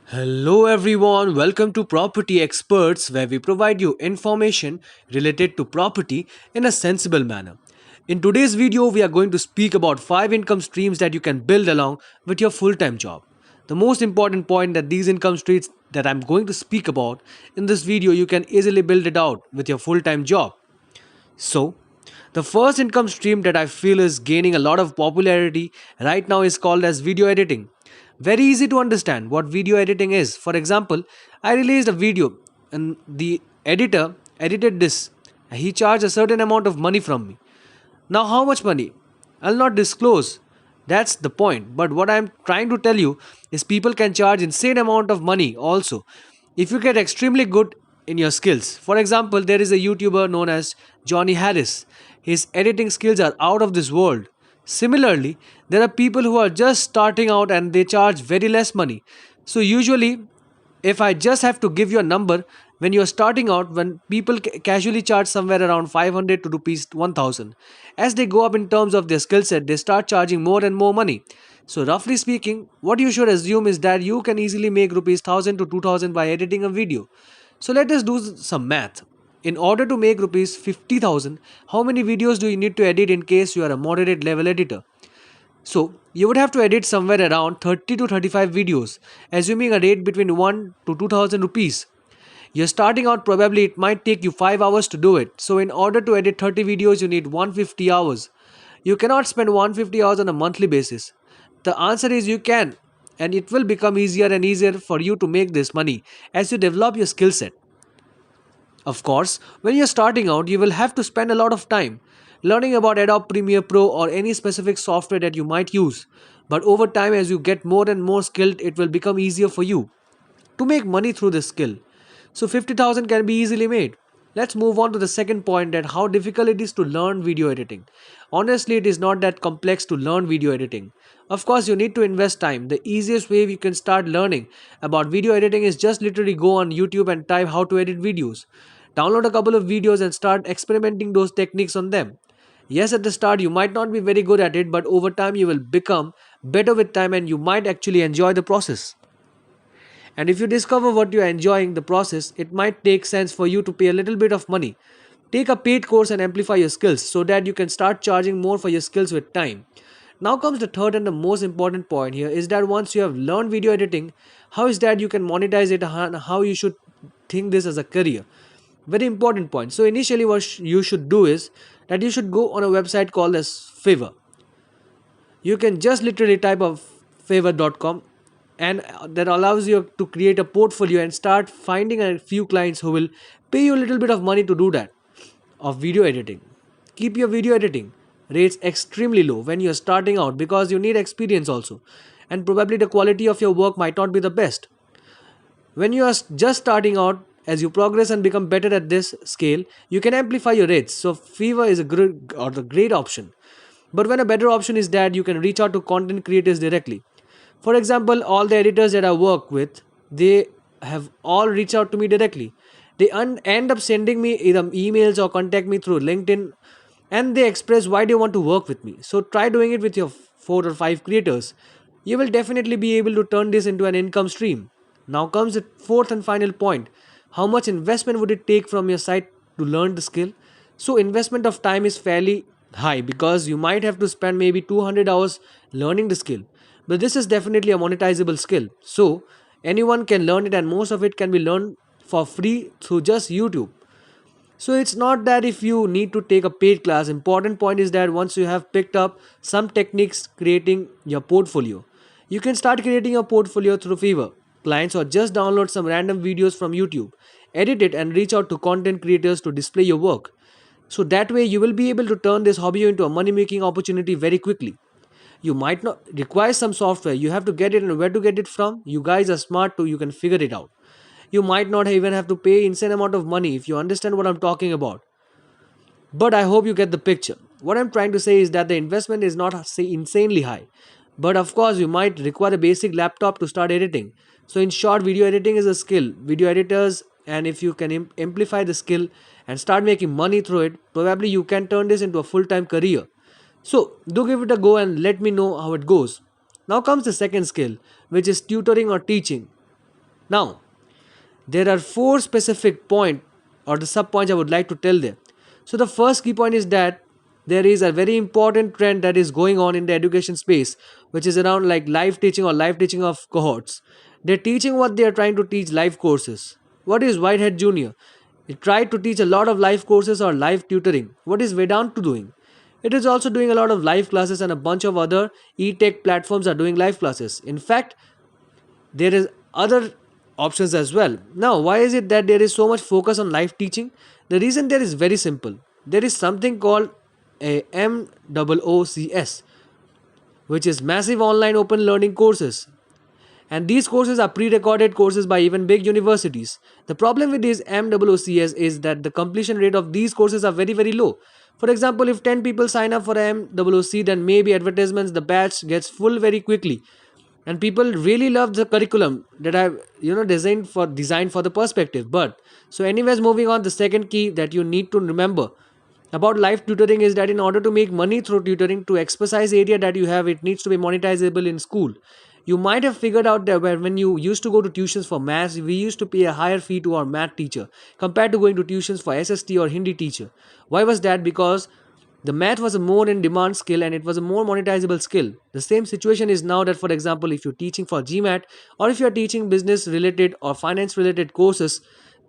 Hello everyone, welcome to Property Experts where we provide you information related to property in a sensible manner. In today's video, we are going to speak about 5 income streams that you can build along with your full-time job. The most important point that these income streams that I'm going to speak about in this video, you can easily build it out with your full-time job. So, the first income stream that I feel is gaining a lot of popularity right now is called as video editing. Very easy to understand what video editing is. For example, I released a video and the editor edited this. He charged a certain amount of money from me. Now, how much money? I'll not disclose. That's the point. But what I'm trying to tell you is people can charge insane amount of money also if you get extremely good in your skills. For example, there is a YouTuber known as Johnny Harris. His editing skills are out of this world. Similarly, there are people who are just starting out and they charge very less money. So usually if I just have to give you a number, when you're starting out, when people casually charge somewhere around 500 to rupees 1000, as they go up in terms of their skill set, they start charging more and more money. So, roughly speaking, what you should assume is that you can easily make rupees 1000 to 2000 by editing a video. So, let us do some math. In order to make rupees 50,000, how many videos do you need to edit in case you are a moderate level editor? So you would have to edit somewhere around 30 to 35 videos, assuming a rate between 1 to 2000 rupees. You're starting out, probably it might take you 5 hours to do it. So in order to edit 30 videos, you need 150 hours. You cannot spend 150 hours on a monthly basis. The answer is you can, and it will become easier and easier for you to make this money as you develop your skill set. Of course, when you're starting out, you will have to spend a lot of time learning about Adobe Premiere Pro or any specific software that you might use. But over time, as you get more and more skilled, it will become easier for you to make money through this skill. So 50,000 can be easily made. Let's move on to the second point, that how difficult it is to learn video editing. Honestly, it is not that complex to learn video editing. Of course, you need to invest time. The easiest way you can start learning about video editing is just literally go on YouTube and type how to edit videos. Download a couple of videos and start experimenting those techniques on them. Yes, at the start you might not be very good at it, but over time you will become better with time and you might actually enjoy the process. And if you discover what you are enjoying the process, it might take sense for you to pay a little bit of money. Take a paid course and amplify your skills so that you can start charging more for your skills with time. Now comes the third and the most important point here is that once you have learned video editing, how is that you can monetize it and how you should think this as a career. Very important point. So initially what you should do is that you should go on a website called as Fiverr. You can just literally type of fiverr.com, and that allows you to create a portfolio and start finding a few clients who will pay you a little bit of money to do that of video editing. Keep your video editing rates extremely low when you're starting out because you need experience also, and probably the quality of your work might not be the best. When you are just starting out, as you progress and become better at this scale, you can amplify your rates. So Fiverr is a great option. But when a better option is that you can reach out to content creators directly. For example, all the editors that I work with, they have all reached out to me directly. They end up sending me either emails or contact me through LinkedIn, and they express why they want to work with me. So try doing it with your 4 or 5 creators. You will definitely be able to turn this into an income stream. Now comes the fourth and final point. How much investment would it take from your side to learn the skill? So investment of time is fairly high because you might have to spend maybe 200 hours learning the skill. But this is definitely a monetizable skill. So anyone can learn it, and most of it can be learned for free through just YouTube. So it's not that if you need to take a paid class. Important point is that once you have picked up some techniques creating your portfolio, you can start creating your portfolio through Fiverr clients or just download some random videos from YouTube, edit it and reach out to content creators to display your work. So that way you will be able to turn this hobby into a money making opportunity very quickly. You might not require some software, you have to get it, and where to get it from, you guys are smart too, you can figure it out. You might not even have to pay insane amount of money if you understand what I'm talking about. But I hope you get the picture. What I'm trying to say is that the investment is not say insanely high. But of course, you might require a basic laptop to start editing. So in short, video editing is a skill. Video editors, and if you can amplify the skill and start making money through it, probably you can turn this into a full-time career. So do give it a go and let me know how it goes. Now comes the second skill, which is tutoring or teaching. Now, there are four specific point or the sub points I would like to tell there. So the first key point is that there is a very important trend that is going on in the education space, which is around like live teaching or live teaching of cohorts. They're teaching what they are trying to teach live courses. What is Whitehead Junior? He tried to teach a lot of live courses or live tutoring. What is Vedanta doing? It is also doing a lot of live classes, and a bunch of other e-tech platforms are doing live classes. In fact, there is other options as well. Now, why is it that there is so much focus on live teaching? The reason there is very simple. There is something called a MOOCs, which is massive online open learning courses, and these courses are pre-recorded courses by even big universities. The problem with these MOOCs is that the completion rate of these courses are very low. For example, if 10 people sign up for MOOC, then maybe advertisements the batch gets full very quickly, and people really love the curriculum that I've designed for the perspective. But so anyways, moving on, the second key that you need to remember about live tutoring is that in order to make money through tutoring to expertise area that you have, it needs to be monetizable in school. You might have figured out that when you used to go to tuitions for maths, we used to pay a higher fee to our math teacher compared to going to tuitions for SST or Hindi teacher. Why was that? Because the math was a more in demand skill and it was a more monetizable skill. The same situation is now that, for example, if you're teaching for GMAT or if you're teaching business related or finance related courses,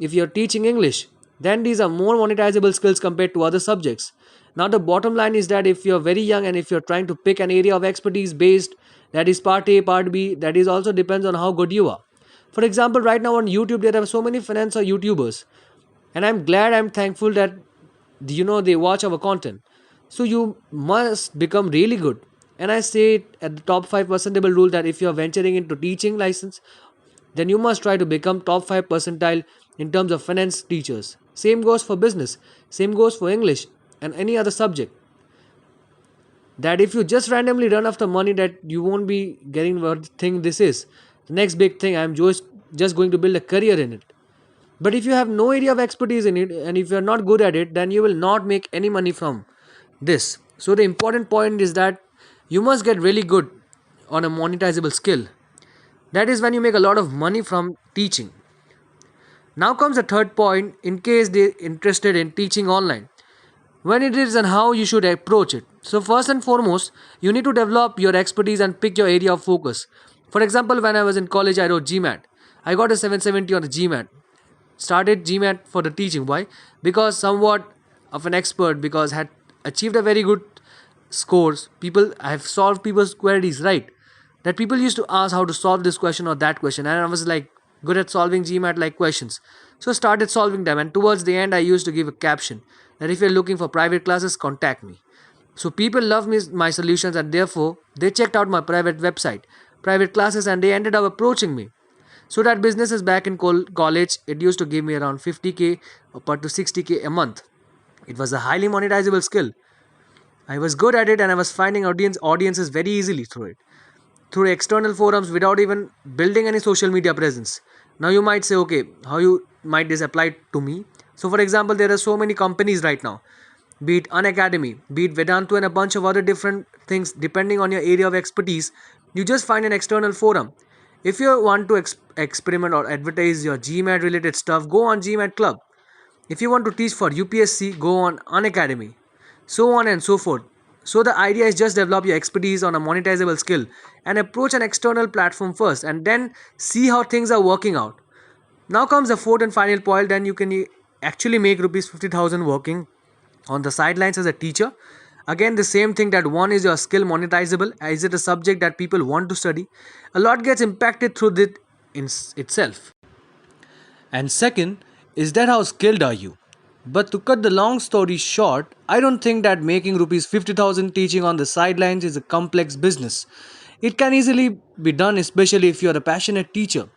if you're teaching English, then these are more monetizable skills compared to other subjects. Now, the bottom line is that if you're very young and if you're trying to pick an area of expertise based, that is part A, part B, that is also depends on how good you are. For example, right now on YouTube, there are so many finance YouTubers, and I'm thankful that they watch our content. So you must become really good. And I say it at the top 5 percentile rule that if you're venturing into teaching license, then you must try to become top 5 percentile in terms of finance teachers. Same goes for business, same goes for English and any other subject. That if you just randomly run after money, that you won't be getting what thing this is. The next big thing, I'm just going to build a career in it. But if you have no area of expertise in it and if you're not good at it, then you will not make any money from this. So the important point is that you must get really good on a monetizable skill. That is when you make a lot of money from teaching. Now comes the third point in case they're interested in teaching online. When it is and how you should approach it. So first and foremost, you need to develop your expertise and pick your area of focus. For example, when I was in college, I wrote GMAT. I got a 770 on the GMAT. Started GMAT for the teaching. Why? Because somewhat of an expert, because had achieved a very good scores. People, I have solved people's queries, right? That people used to ask how to solve this question or that question, and I was like good at solving GMAT like questions. So started solving them, and towards the end, I used to give a caption that if you're looking for private classes, contact me. So people love me my solutions, and therefore they checked out my private website, private classes, and they ended up approaching me. So that business is back in college. It used to give me around 50k or to 60k a month. It was a highly monetizable skill. I was good at it and I was finding audiences very easily through external forums without even building any social media presence. Now you might say, okay, how you might this apply to me? So for example, there are so many companies right now, be it Unacademy, be it Vedantu and a bunch of other different things depending on your area of expertise. You just find an external forum. If you want to experiment or advertise your GMAT related stuff, go on GMAT Club. If you want to teach for UPSC, go on Unacademy, so on and so forth. So the idea is just develop your expertise on a monetizable skill and approach an external platform first and then see how things are working out. Now comes the fourth and final point, then you can actually make rupees 50,000 working on the sidelines as a teacher. Again, the same thing, that one is your skill monetizable. Is it a subject that people want to study? A lot gets impacted through it in itself. And second, is that how skilled are you? But to cut the long story short, I don't think that making rupees 50,000 teaching on the sidelines is a complex business. It can easily be done, especially if you're a passionate teacher.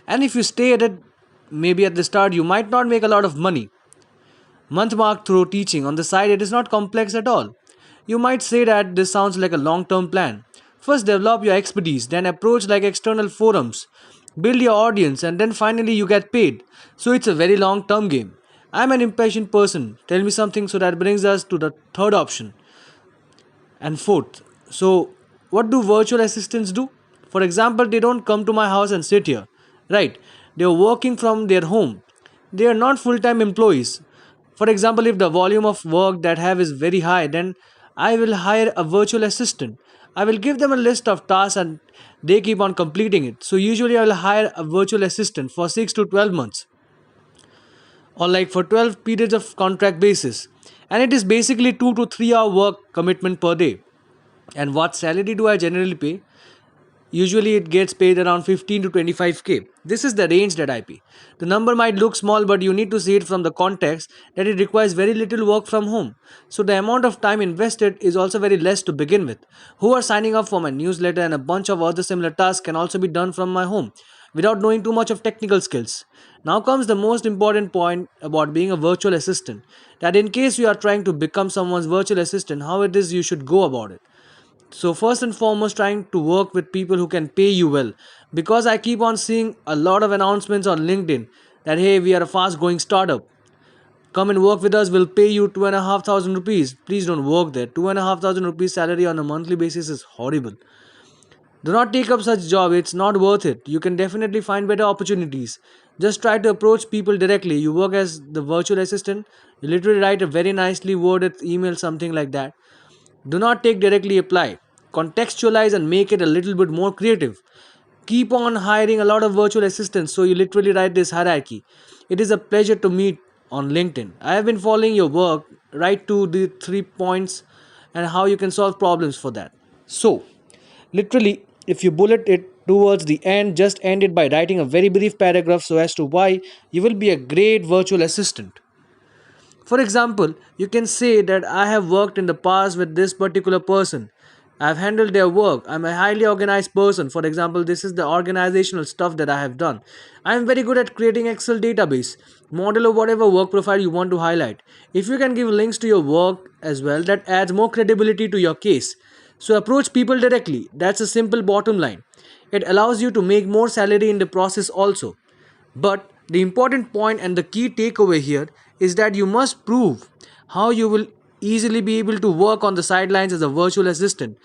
And if you stay at it, maybe at the start you might not make a lot of money. Month mark through teaching on the side, it is not complex at all. You might say that this sounds like a long term plan. First, develop your expertise, then approach like external forums, build your audience, and then finally you get paid. So it's a very long term game. I'm an impatient person. Tell me something, so that brings us to the third option and fourth. So, what do virtual assistants do? For example, they don't come to my house and sit here, right? They are working from their home. They are not full-time employees. For example, if the volume of work that I have is very high, then I will hire a virtual assistant. I will give them a list of tasks and they keep on completing it. So usually I will hire a virtual assistant for 6 to 12 months, or like for 12 periods of contract basis. And it is basically 2 to 3 hour work commitment per day. And what salary do I generally pay? Usually it gets paid around 15 to 25k. This is the range that I pay. The number might look small, but you need to see it from the context that it requires very little work from home. So the amount of time invested is also very less to begin with. Who are signing up for my newsletter and a bunch of other similar tasks can also be done from my home without knowing too much of technical skills. Now comes the most important point about being a virtual assistant, that in case you are trying to become someone's virtual assistant, how it is you should go about it. So first and foremost, trying to work with people who can pay you well, because I keep on seeing a lot of announcements on LinkedIn that hey, we are a fast growing startup, come and work with us, we'll pay you 2,500 rupees. Please don't work there. 2,500 rupees salary on a monthly basis is horrible. Do not take up such job, it's not worth it. You can definitely find better opportunities. Just try to approach people directly. You work as the virtual assistant, you literally write a very nicely worded email, something like that. Do not take directly apply. Contextualize and make it a little bit more creative. Keep on hiring a lot of virtual assistants, so you literally write this hierarchy. It is a pleasure to meet on LinkedIn. I have been following your work. Write to the 3 points and how you can solve problems for that. So, literally, if you bullet it towards the end, just end it by writing a very brief paragraph so as to why you will be a great virtual assistant. For example, you can say that I have worked in the past with this particular person. I've handled their work. I'm a highly organized person. For example, this is the organizational stuff that I have done. I am very good at creating Excel database, model or whatever work profile you want to highlight. If you can give links to your work as well, that adds more credibility to your case. So approach people directly. That's a simple bottom line. It allows you to make more salary in the process also. But the important point and the key takeaway here is that you must prove how you will easily be able to work on the sidelines as a virtual assistant.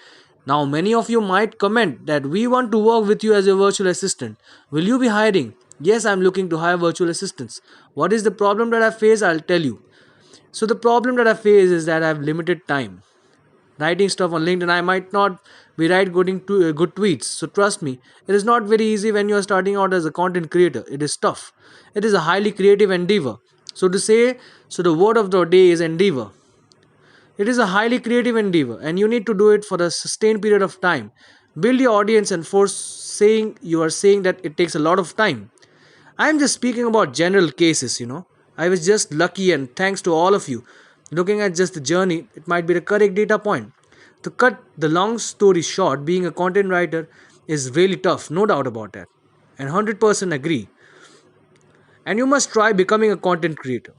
Now, many of you might comment that we want to work with you as a virtual assistant. Will you be hiring? Yes, I'm looking to hire virtual assistants. What is the problem that I face? I'll tell you. So, the problem that I face is that I have limited time writing stuff on LinkedIn. I might not be right good tweets. So trust me, it is not very easy when you are starting out as a content creator. It is tough. It is a highly creative endeavor. So to say, so the word of the day is endeavor. It is a highly creative endeavor, and you need to do it for a sustained period of time. Build your audience, and for saying you are saying that it takes a lot of time. I am just speaking about general cases. I was just lucky, and thanks to all of you. Looking at just the journey, it might be the correct data point. To cut the long story short, being a content writer is really tough, no doubt about that. And 100% agree. And you must try becoming a content creator.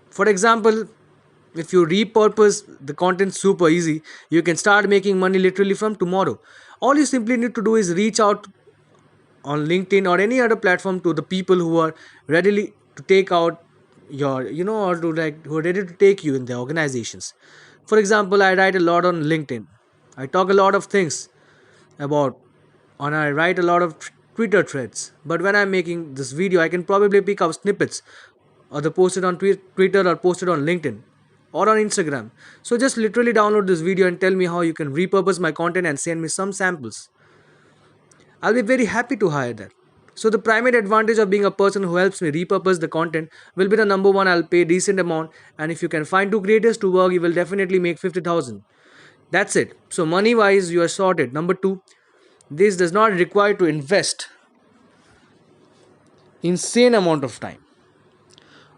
For example, if you repurpose the content super easy, you can start making money literally from tomorrow. All you simply need to do is reach out on LinkedIn or any other platform to the people who are ready to take out or to like who are ready to take you in their organizations. For example, I write a lot on LinkedIn. I talk a lot of things about, and I write a lot of Twitter threads. But when I'm making this video, I can probably pick up snippets or the posted on Twitter or posted on LinkedIn or on Instagram. So just literally download this video and tell me how you can repurpose my content and send me some samples. I'll be very happy to hire that. So the primary advantage of being a person who helps me repurpose the content will be the number one, I'll pay decent amount, and if you can find two creators to work, you will definitely make 50,000. That's it. So money wise you are sorted. Number 2, this does not require to invest insane amount of time.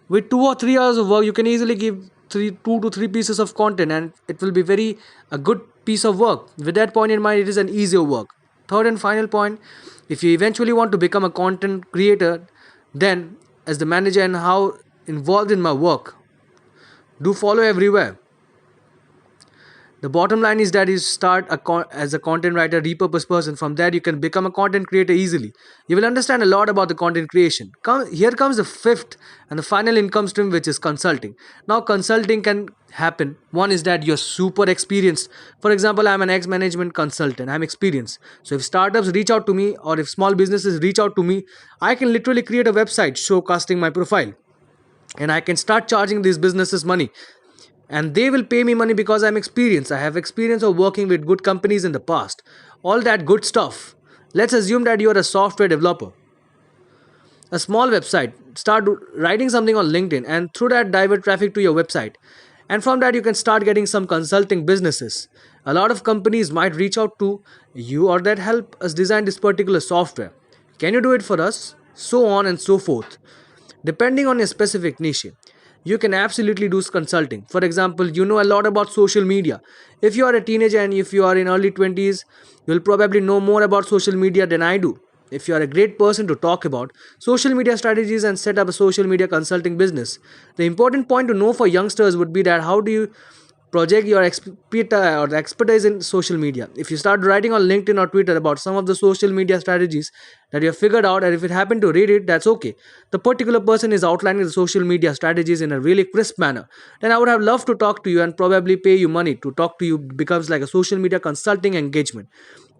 With 2 or 3 hours of work, you can easily give 2 to 3 pieces of content, and it will be very a good piece of work. With that point in mind, it is an easier work. Third and final point, if you eventually want to become a content creator, then as the manager and how involved in my work, do follow everywhere. The bottom line is that you start as a content writer, repurposed person. From there, you can become a content creator easily. You will understand a lot about the content creation. Here comes the fifth and the final income stream, which is consulting. Now, consulting can happen. One is that you're super experienced. For example, I'm an ex-management consultant. I'm experienced. So if startups reach out to me or if small businesses reach out to me, I can literally create a website showcasing my profile, and I can start charging these businesses money, and they will pay me money because I'm experienced. I have experience of working with good companies in the past. All that good stuff. Let's assume that you are a software developer, a small website. Start writing something on LinkedIn, and through that divert traffic to your website. And from that you can start getting some consulting businesses. A lot of companies might reach out to you or that help us design this particular software. Can you do it for us? So on and so forth. Depending on your specific niche, you can absolutely do consulting. For example, you know a lot about social media. If you are a teenager and if you are in early 20s, you'll probably know more about social media than I do. If you are a great person to talk about social media strategies and set up a social media consulting business, the important point to know for youngsters would be that how do you project your expertise in social media. If you start writing on LinkedIn or Twitter about some of the social media strategies that you have figured out, and if it happened to read it, that's okay. The particular person is outlining the social media strategies in a really crisp manner. Then I would have loved to talk to you and probably pay you money to talk to you. Becomes like a social media consulting engagement.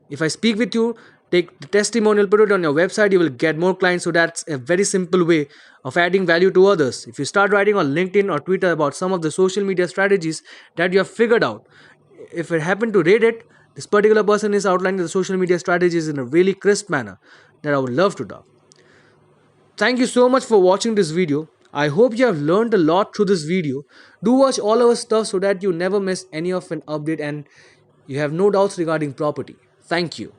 If I speak with you, take the testimonial, put it on your website, you will get more clients. So that's a very simple way of adding value to others. If you start writing on LinkedIn or Twitter about some of the social media strategies that you have figured out, if it happened to read it, this particular person is outlining the social media strategies in a really crisp manner that I would love to talk. Thank you so much for watching this video. I hope you have learned a lot through this video. Do watch all our stuff so that you never miss any of an update and you have no doubts regarding property. Thank you.